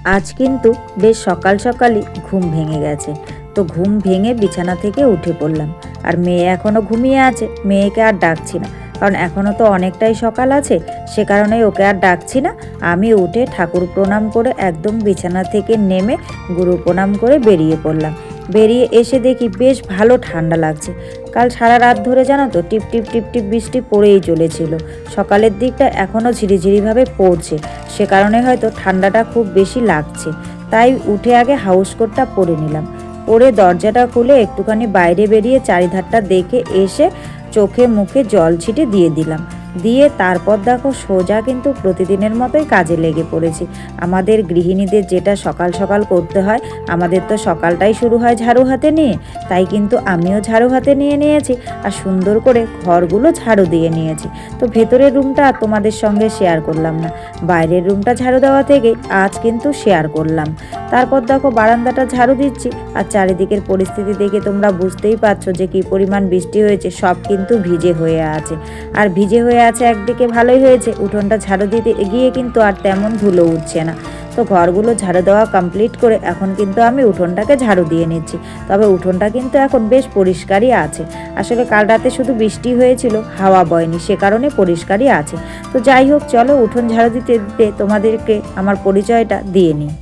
আজ কিন্তু বেশ সকাল সকালই ঘুম ভেঙে গেছে। তো ঘুম ভেঙে বিছানা থেকে উঠে পড়লাম। আর মেয়ে এখনও ঘুমিয়ে আছে, মেয়েকে আর ডাকছি না, কারণ এখনও তো অনেকটাই সকাল আছে, সে কারণেই ওকে আর ডাকছি না। আমি উঠে ঠাকুর প্রণাম করে একদম বিছানা থেকে নেমে গুরু প্রণাম করে বেরিয়ে পড়লাম। বেরিয়ে এসে দেখি বেশ ভালো ঠান্ডা লাগছে। কাল সারা রাত ধরে জানো তো টিপ টিপ টিপ টিপ বৃষ্টি পড়েই চলেছিল। সকালের দিকটা এখনও ঝিরিঝিরিভাবে পড়ছে, সে কারণে হয়তো ঠান্ডাটা খুব বেশি লাগছে। তাই উঠে আগে হাউস কোটটা পরে নিলাম, পরে দরজাটা খুলে একটুখানি বাইরে বেরিয়ে চারিধারটা দেখে এসে চোখে মুখে জল ছিটে দিয়ে দিলাম। দিয়ে তারপর দেখো সোজা কিন্তু প্রতিদিনের মতোই কাজে লেগে পড়েছি। আমাদের গৃহিণীদের যেটা সকাল সকাল করতে হয়, আমাদের তো সকালটাই শুরু হয় ঝাড়ু হাতে নিয়ে, তাই কিন্তু আমিও ঝাড়ু হাতে নিয়ে নিয়েছি আর সুন্দর করে ঘরগুলো ঝাড়ু দিয়ে নিয়েছি। তো ভেতরের রুমটা তোমাদের সঙ্গে শেয়ার করলাম না, বাইরের রুমটা ঝাড়ু দেওয়া থেকে আজ কিন্তু শেয়ার করলাম। তারপর দেখো বারান্দাটা ঝাড়ু দিচ্ছি, আর চারিদিকের পরিস্থিতি দেখে তোমরা বুঝতেই পারছো যে কী পরিমাণ বৃষ্টি হয়েছে। সব কিন্তু ভিজে হয়ে আছে, আর ভিজে হয়ে আছে একদিকে ভালোই হয়েছে, উঠোনটা ঝাড়ু দিতে গিয়ে কিন্তু আর তেমন ধুলো উঠছে না। তো ঘরগুলো ঝাড়ু দেওয়া কমপ্লিট করে এখন কিন্তু আমি উঠোনটাকে ঝাড়ু দিয়ে নিচ্ছি। তবে উঠোনটা কিন্তু এখন বেশ পরিষ্কারই আছে। আসলে কাল রাতে শুধু বৃষ্টি হয়েছিল, হাওয়া বয়নি, সে কারণে পরিষ্কারই আছে। তো যাই হোক, চলো উঠোন ঝাড়ু দিতে দিতে তোমাদেরকে আমার পরিচয়টা দিয়ে নিই।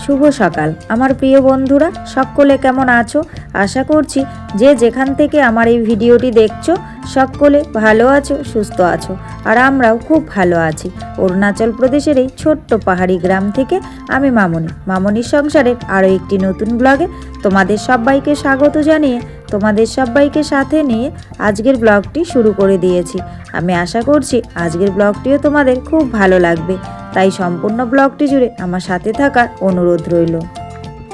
শুভ সকাল আমার প্রিয় বন্ধুরা, সকলে কেমন আছো? আশা করছি যে যেখান থেকে আমার এই ভিডিওটি দেখছো সকলে ভালো আছো, সুস্থ আছো। আর আমরাও খুব ভালো আছি। অরুণাচল প্রদেশের এই ছোট্ট পাহাড়ি গ্রাম থেকে আমি মামনির সংসারের আরও একটি নতুন ব্লগে তোমাদের সবাইকে স্বাগত জানিয়ে তোমাদের সবাইকে সাথে নিয়ে আজকের ব্লগটি শুরু করে দিয়েছি। আমি আশা করছি আজকের ব্লগটিও তোমাদের খুব ভালো লাগবে, তাই সম্পূর্ণ ব্লগটি জুড়ে আমার সাথে থাকার অনুরোধ রইল।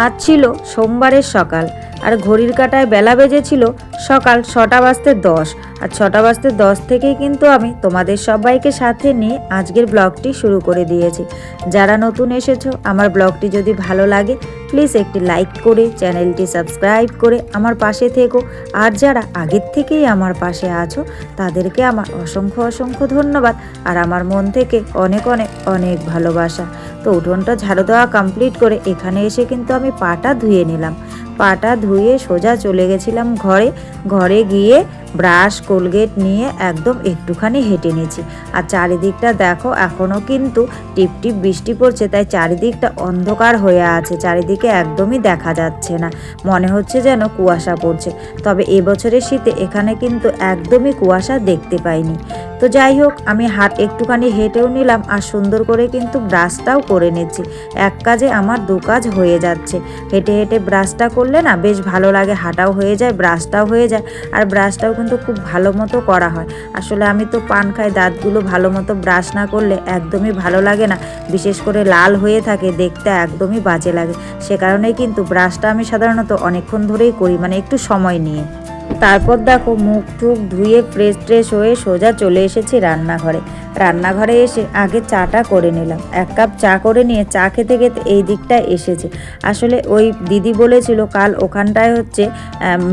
আজ ছিল সোমবারের সকাল, আর ঘড়ির কাঁটায় বেলা বেজেছিল সকাল 6:10। আর 6:10 থেকেই কিন্তু আমি তোমাদের সবাইকে সাথে নিয়ে আজকের ব্লগটি শুরু করে দিয়েছি। যারা নতুন এসেছো, আমার ব্লগটি যদি ভালো লাগে প্লিজ একটি লাইক করে চ্যানেলটি সাবস্ক্রাইব করে আমার পাশে থেকো। আর যারা আগের থেকেই আমার পাশে আছো তাদেরকে আমার অসংখ্য অসংখ্য ধন্যবাদ, আর আমার মন থেকে অনেক অনেক অনেক ভালোবাসা। তো উঠোনটা ঝাড়ু দেওয়া কমপ্লিট করে এখানে এসে কিন্তু আমি পাটা ধুয়ে নিলাম। পাটা ধুয়ে সোজা চলে গেছিলাম ঘরে গিয়ে ব্রাশ কোলগেট নিয়ে একদম একটুখানি হেঁটে নিয়েছি। আর চারিদিকটা দেখো এখনও কিন্তু টিপ টিপ বৃষ্টি পড়ছে, তাই চারিদিকটা অন্ধকার হয়ে আছে, চারিদিকে একদমই দেখা যাচ্ছে না, মনে হচ্ছে যেন কুয়াশা পড়ছে। তবে এবছরের শীতে এখানে কিন্তু একদমই কুয়াশা দেখতে পাইনি। তো যাই হোক, আমি একটুখানি হেঁটেও নিলাম, আর সুন্দর করে কিন্তু ব্রাশটাও করে নিচ্ছি। এক কাজে আমার দু কাজ হয়ে যাচ্ছে। হেঁটে হেঁটে ব্রাশটা করলে না বেশ ভালো লাগে, হাঁটাও হয়ে যায় ব্রাশটাও হয়ে যায়। আর ব্রাশটাও কিন্তু খুব ভালো মতো করা হয়। আসলে আমি তো পান খাই, দাঁতগুলো ভালো মতো ব্রাশ না করলে একদমই ভালো লাগে না, বিশেষ করে লাল হয়ে থাকে, দেখতে একদমই বাজে লাগে। সে কারণেই কিন্তু ব্রাশটা আমি সাধারণত অনেকক্ষণ ধরেই করি, মানে একটু সময় নিয়ে। তারপর দেখো মুখ টুক ধুয়ে ফ্রেশ হয়ে সোজা চলে এসেছি রান্নাঘরে এসে আগে চাটা করে নিলাম। 1 কাপ চা করে নিয়ে চা খেতে খেতে এই দিকটায় এসেছি। আসলে ওই দিদি বলেছিল কাল ওখানটায় হচ্ছে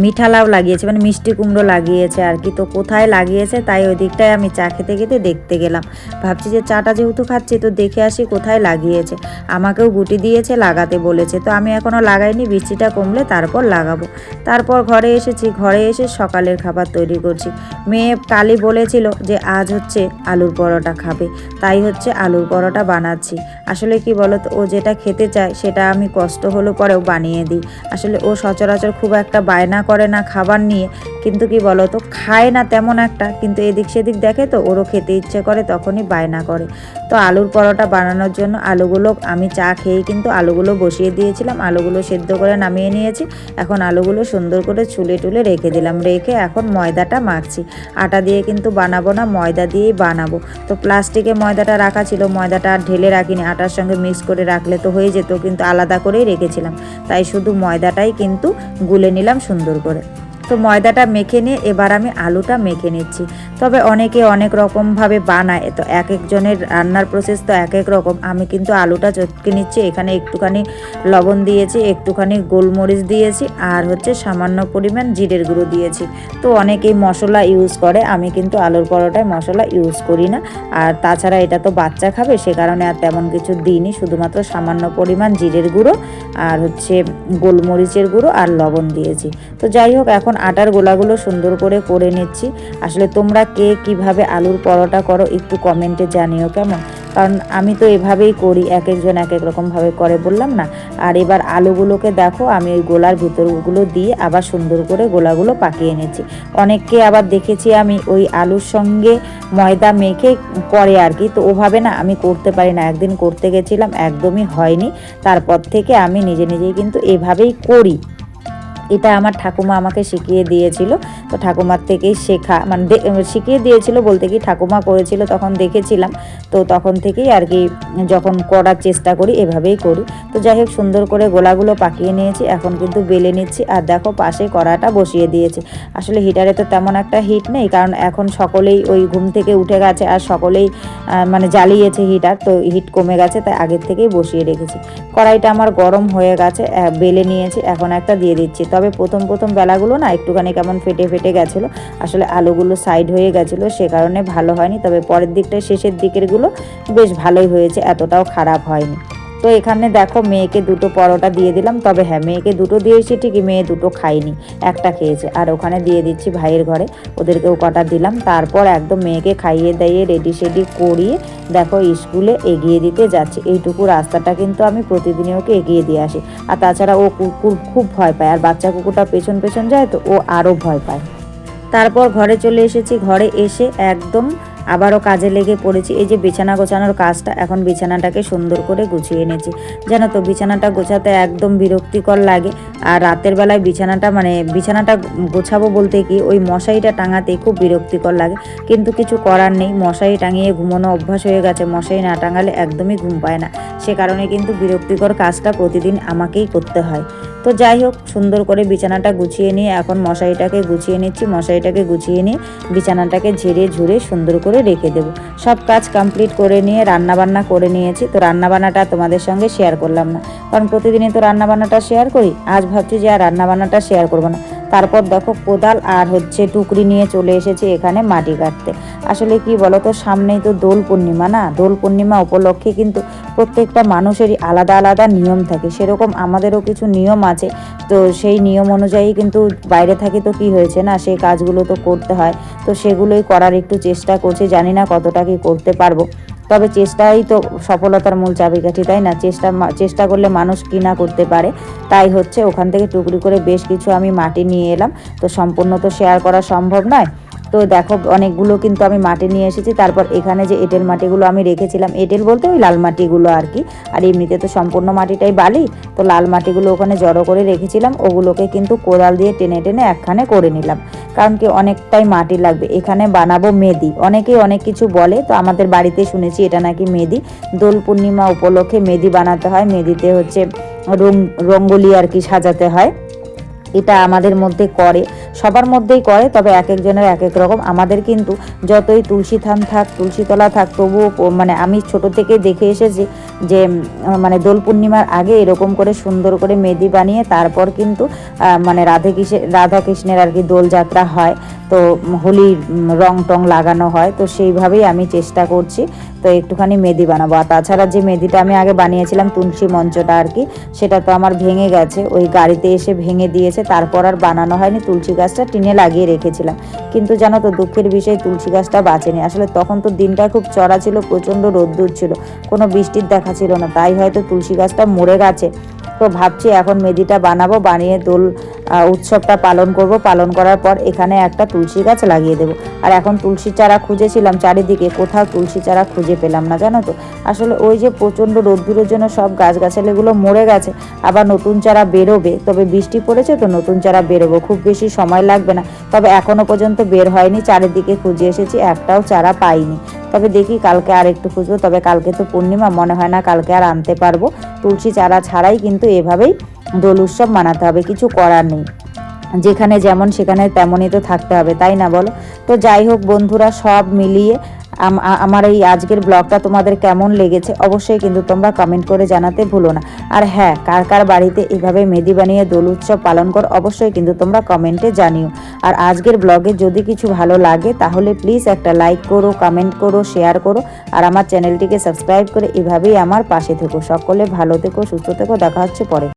মিঠা লাউ লাগিয়েছে, মানে মিষ্টি কুমড়ো লাগিয়েছে আর কি। তো কোথায় লাগিয়েছে তাই ওই দিকটায় আমি চা খেতে খেতে দেখতে গেলাম। ভাবছি যে চাটা যেহেতু খাচ্ছি তো দেখে আসি কোথায় লাগিয়েছে। আমাকেও গুটি দিয়েছে, লাগাতে বলেছে, তো আমি এখনও লাগাইনি, বৃষ্টিটা কমলে তারপর লাগাবো। তারপর ঘরে এসেছি, ঘরে এসে সকালের খাবার তৈরি করছি। মেয়ে কালই বলেছিল যে আজ হচ্ছে আলুর পরোটা খাবে, তাই হচ্ছে আলুর পরোটা বানাচ্ছি। আসলে কি বলতো, ও যেটা খেতে চায় সেটা আমি কষ্ট হলো পরেও বানিয়ে দিই। আসলে ও সচরাচর খুব একটা বায়না করে না খাবার নিয়ে, কিন্তু কি বলতো খায় না তেমন একটা, কিন্তু এদিক সেদিক দেখে তো ওরও খেতে ইচ্ছে করে, তখনই বায়না করে। তো আলুর পরোটা বানানোর জন্য আলুগুলো আমি চা খেয়েই কিন্তু আলুগুলো বসিয়ে দিয়েছিলাম, আলুগুলো সেদ্ধ করে নামিয়ে নিয়েছি। এখন আলুগুলো সুন্দর করে ছুলে টুলে রেখে দিলাম, রেখে এখন ময়দাটা মাখছি। আটা দিয়ে কিন্তু বানাবো না, ময়দা দিয়েই বানাবো। তো প্লাস্টিকে ময়দাটা রাখা ছিল, ময়দাটা আর ঢেলে রাখিনি, আটার সঙ্গে মিক্স করে রাখলে তো হয়ে যেত, কিন্তু আলাদা করেই রেখেছিলাম, তাই শুধু ময়দাটাই কিন্তু গুলে নিলাম সুন্দর করে। তো ময়দাটা মেখে নিয়ে এবার আমি আলুটা মেখে নিচ্ছি। তবে অনেকে অনেক রকমভাবে বানায়, তো এক একজনের রান্নার প্রসেস তো এক এক রকম। আমি কিন্তু আলুটা চটকে নিচ্ছি, এখানে একটুখানি লবণ দিয়েছি, একটুখানি গোলমরিচ দিয়েছি, আর হচ্ছে সামান্য পরিমাণ জিরের গুঁড়ো দিয়েছি। তো অনেকেই মশলা ইউজ করে, আমি কিন্তু আলুর পরোটায় মশলা ইউজ করি না। আর তাছাড়া এটা তো বাচ্চা খাবে, সে কারণে আর তেমন কিছু দিইনি, শুধুমাত্র সামান্য পরিমাণ জিরের গুঁড়ো আর হচ্ছে গোলমরিচের গুঁড়ো আর লবণ দিয়েছি। তো যাই হোক, এখন আটার গোলাগুলো সুন্দর করে নিচ্ছি। আসলে তোমরা কে কিভাবে আলুর পরোটা করো একটু কমেন্টে জানিও কেমন, কারণ আমি তো এভাবেই করি, এক একজন এক এক রকমভাবে করে বললাম না। আর এবার আলুগুলোকে দেখো আমি ওই গোলার ভিতরগুলো দিয়ে আবার সুন্দর করে গোলাগুলো পাকিয়ে নিচ্ছি। অনেককে আবার দেখেছি আমি ওই আলুর সঙ্গে ময়দা মেখে করে আর কি, তো ওভাবে না আমি করতে পারি না। একদিন করতে গেছিলাম, একদমই হয়নি। তারপর থেকে আমি নিজেই কিন্তু এভাবেই করি। এটা আমার ঠাকুমা আমাকে শিখিয়ে দিয়েছিল। তো ঠাকুমার থেকেই শেখা, মানে শিখিয়ে দিয়েছিল বলতে কি ঠাকুমা করেছিল তখন দেখেছিলাম, তো তখন থেকেই আর কি যখন করার চেষ্টা করি এভাবেই করি। তো যাই হোক, সুন্দর করে গোলাগুলো পাকিয়ে নিয়েছি, এখন কিন্তু বেলে নিচ্ছি। আর দেখো পাশে কড়াটা বসিয়ে দিয়েছি। আসলে হিটারে তো তেমন একটা হিট নেই, কারণ এখন সকলেই ওই ঘুম থেকে উঠে গেছে আর সকলেই মানে জ্বালিয়েছে হিটার, তো হিট কমে গেছে, তাই আগের থেকেই বসিয়ে রেখেছি। কড়াইটা আমার গরম হয়ে গেছে, বেলে নিয়েছি, এখন একটা দিয়ে দিচ্ছি। তবে প্রথম বেলাগুলো না একটুখানি কেমন ফেটে গেছিলো, আসলে আলুগুলো সাইড হয়ে গেছিলো, সে কারণে ভালো হয়নি। তবে পরের দিকটা, শেষের দিকেরগুলো বেশ ভালোই হয়েছে, এতটাও খারাপ হয়নি। তো এখানে দেখো মেয়েকে দুটো পরোটা দিয়ে দিলাম। তবে হ্যাঁ, মেয়েকে দুটো দিয়েছি ঠিকই, মেয়ে দুটো খায়নি, একটা খেয়েছে। আর ওখানে দিয়ে দিচ্ছি ভাইয়ের ঘরে, ওদেরকেও কটা দিলাম। তারপর একদম মেয়েকে খাইয়ে দাইয়ে রেডি সেডি করিয়ে দেখো স্কুলে এগিয়ে দিতে যাচ্ছি। এইটুকু রাস্তাটা কিন্তু আমি প্রতিদিনই ওকে এগিয়ে দিয়ে আসি। আর তাছাড়া ও কুকুর খুব ভয় পায়, আর বাচ্চা কুকুরটা পেছন যায়, তো ও আরও ভয় পায়। তারপর ঘরে চলে এসেছি, ঘরে এসে একদম আবারও কাজে লেগে পড়েছি। এই যে বিছানা গোছানোর কাজটা, এখন বিছানাটাকে সুন্দর করে গুছিয়ে এনেছি। জানো তো বিছানাটা গোছাতে একদম বিরক্তিকর লাগে। আর রাতের বেলায় বিছানাটা গোছাবো বলতে কি ওই মশারিটা টাঙাতে খুব বিরক্তিকর লাগে, কিন্তু কিছু করার নেই, মশারি টাঙিয়ে ঘুমানো অভ্যাস হয়ে গেছে। মশারি না টাঙালে একদমই ঘুম পায় না, সে কারণে কিন্তু বিরক্তিকর কাজটা প্রতিদিন আমাকেই করতে হয়। তো যাই হোক, সুন্দর করে বিছানাটা গুছিয়ে নিয়ে এখন মশারিটাকে গুছিয়ে নিচ্ছি। মশারিটাকে গুছিয়ে নিয়ে বিছানাটাকে ঝুড়ে সুন্দর করে রেখে দেবো। সব কাজ কমপ্লিট করে নিয়ে রান্নাবান্না করে নিয়েছি। তো রান্নাবান্নাটা তোমাদের সঙ্গে শেয়ার করলাম না, কারণ প্রতিদিনই তো রান্নাবান্নাটা শেয়ার করি। আজ ভাবছি যে আর রান্নাবান্নাটা শেয়ার করবো না। তারপর দেখো কোদাল আর হচ্ছে টুকরি নিয়ে চলে এসেছি এখানে মাটি কাটতে। আসলে কি বলো তো, সামনেই তো দোল পূর্ণিমা না, দোল পূর্ণিমা উপলক্ষে কিন্তু প্রত্যেকটা মানুষেরই আলাদা নিয়ম থাকে, সেরকম আমাদেরও কিছু নিয়ম আছে। তো সেই নিয়ম অনুযায়ী কিন্তু বাইরে থাকি তো কি হয়েছে না, সেই কাজগুলো তো করতে হয়। তো সেগুলোই করার একটু চেষ্টা করছি, জানি না কতটা কি করতে পারবো। তবে চেষ্টাই তো সফলতার মূল চাবিকাঠি, তাই না? চেষ্টা করলে মানুষ কি না করতে পারে। তাই হচ্ছে ওখান থেকে টুকরি করে বেশ কিছু আমি মাটি নিয়ে এলাম। তো সম্পূর্ণ তো শেয়ার করা সম্ভব নয়। তো দেখো অনেকগুলো কিন্তু আমি মাটি নিয়ে এসেছি। তারপর এখানে যে এঁটেল মাটিগুলো আমি রেখেছিলাম, এঁটেল বলতে ওই লাল মাটিগুলো আর কি, আর এমনিতে তো সম্পূর্ণ মাটিটাই বালি, তো লাল মাটিগুলো ওখানে জড়ো করে রেখেছিলাম। ওগুলোকে কিন্তু কোদাল দিয়ে টেনে একখানে করে নিলাম, কারণ কি অনেকটাই মাটি লাগবে। এখানে বানাবো মেদি, অনেকেই অনেক কিছু বলে, তো আমাদের বাড়িতে শুনেছি এটা নাকি মেদি। দোল পূর্ণিমা উপলক্ষে মেদি বানাতে হয়, মেদিতে হচ্ছে রঙ্গোলি আর কি সাজাতে হয়। এটা আমাদের মধ্যে করে, সবার মধ্যেই করে, তবে এক একজনের এক এক রকম। আমাদের কিন্তু যতই তুলসী থান থাক, তুলসীতলা থাক, তবুও মানে আমি ছোট থেকে দেখে এসেছি যে মানে দোল পূর্ণিমার আগে এরকম করে সুন্দর করে মেদি বানিয়ে তারপর কিন্তু মানে রাধা কৃষ্ণের আর কি দোলযাত্রা হয়, তো হোলির রং টং লাগানো হয়। তো সেইভাবেই আমি চেষ্টা করছি তো একটুখানি মেদি বানাবো। আর তাছাড়া যে মেদিটা আমি আগে বানিয়েছিলাম তুলসী মঞ্চটা আর কি, সেটা তো আমার ভেঙে গেছে, ওই গাড়িতে এসে ভেঙে দিয়েছে, তারপর আর বানানো হয়নি। তুলসী গাছটা টিনে লাগিয়ে রেখেছিলাম, কিন্তু জানো তো দুঃখের বিষয় তুলসী গাছটা বাঁচেনি। আসলে তখন তো দিনটা খুব চড়া ছিল, প্রচণ্ড রোদ্দুর ছিল, কোনো বৃষ্টির দেখা ছিল না, তাই হয়তো তুলসী গাছটা মরে গেছে। তো ভাবছি এখন মেদিটা বানাবো, বানিয়ে দোল উৎসবটা পালন করব। পালন করার পর এখানে একটা তুলসী গাছ লাগিয়ে দেবো। আর এখন তুলসী চারা খুঁজেছিলাম চারিদিকে, কোথাও তুলসী চারা খুঁজে পেলাম না, জানো তো। আসলে ওই যে প্রচণ্ড রোদ্দুরের জন্য সব গাছগাছালিগুলো মরে গেছে, আবার নতুন চারা বেরোবে। তবে বৃষ্টি পড়েছে তো নতুন চারা বেরোবে, খুব বেশি সময় লাগবে না। তবে এখনও পর্যন্ত বের হয়নি, চারিদিকে খুঁজে এসেছি, একটাও চারা পাইনি। তবে দেখি কালকে আর একটু খুঁজবো। তবে কালকে তো পূর্ণিমা, মনে হয় না কালকে আর আনতে পারবো। তুলসী চারা ছাড়াই কিন্তু এভাবেই দোল উৎসব মানাতে হবে, কিছু করার নেই। যেখানে যেমন সেখানে তেমনই তো থাকতে হবে, তাই না বলো? তো যাই হোক বন্ধুরা, সব মিলিয়ে আমার এই আজকের ব্লগটা তোমাদের কেমন লেগেছে অবশ্যই কিন্তু তোমরা কমেন্ট করে জানাতে ভুলো না। আর হ্যাঁ, কার কার বাড়িতে এভাবে মেহেদি বানিয়ে দোল উৎসব পালন কর অবশ্যই কিন্তু তোমরা কমেন্টে জানিও। আর আজকের ব্লগে যদি কিছু ভালো লাগে তাহলে প্লিজ একটা লাইক করো, কমেন্ট করো, শেয়ার করো, আর আমার চ্যানেলটিকে সাবস্ক্রাইব করে এভাবেই আমার পাশে থেকো। সকলে ভালো থেকো, সুস্থ থেকো, দেখা হচ্ছে পরে।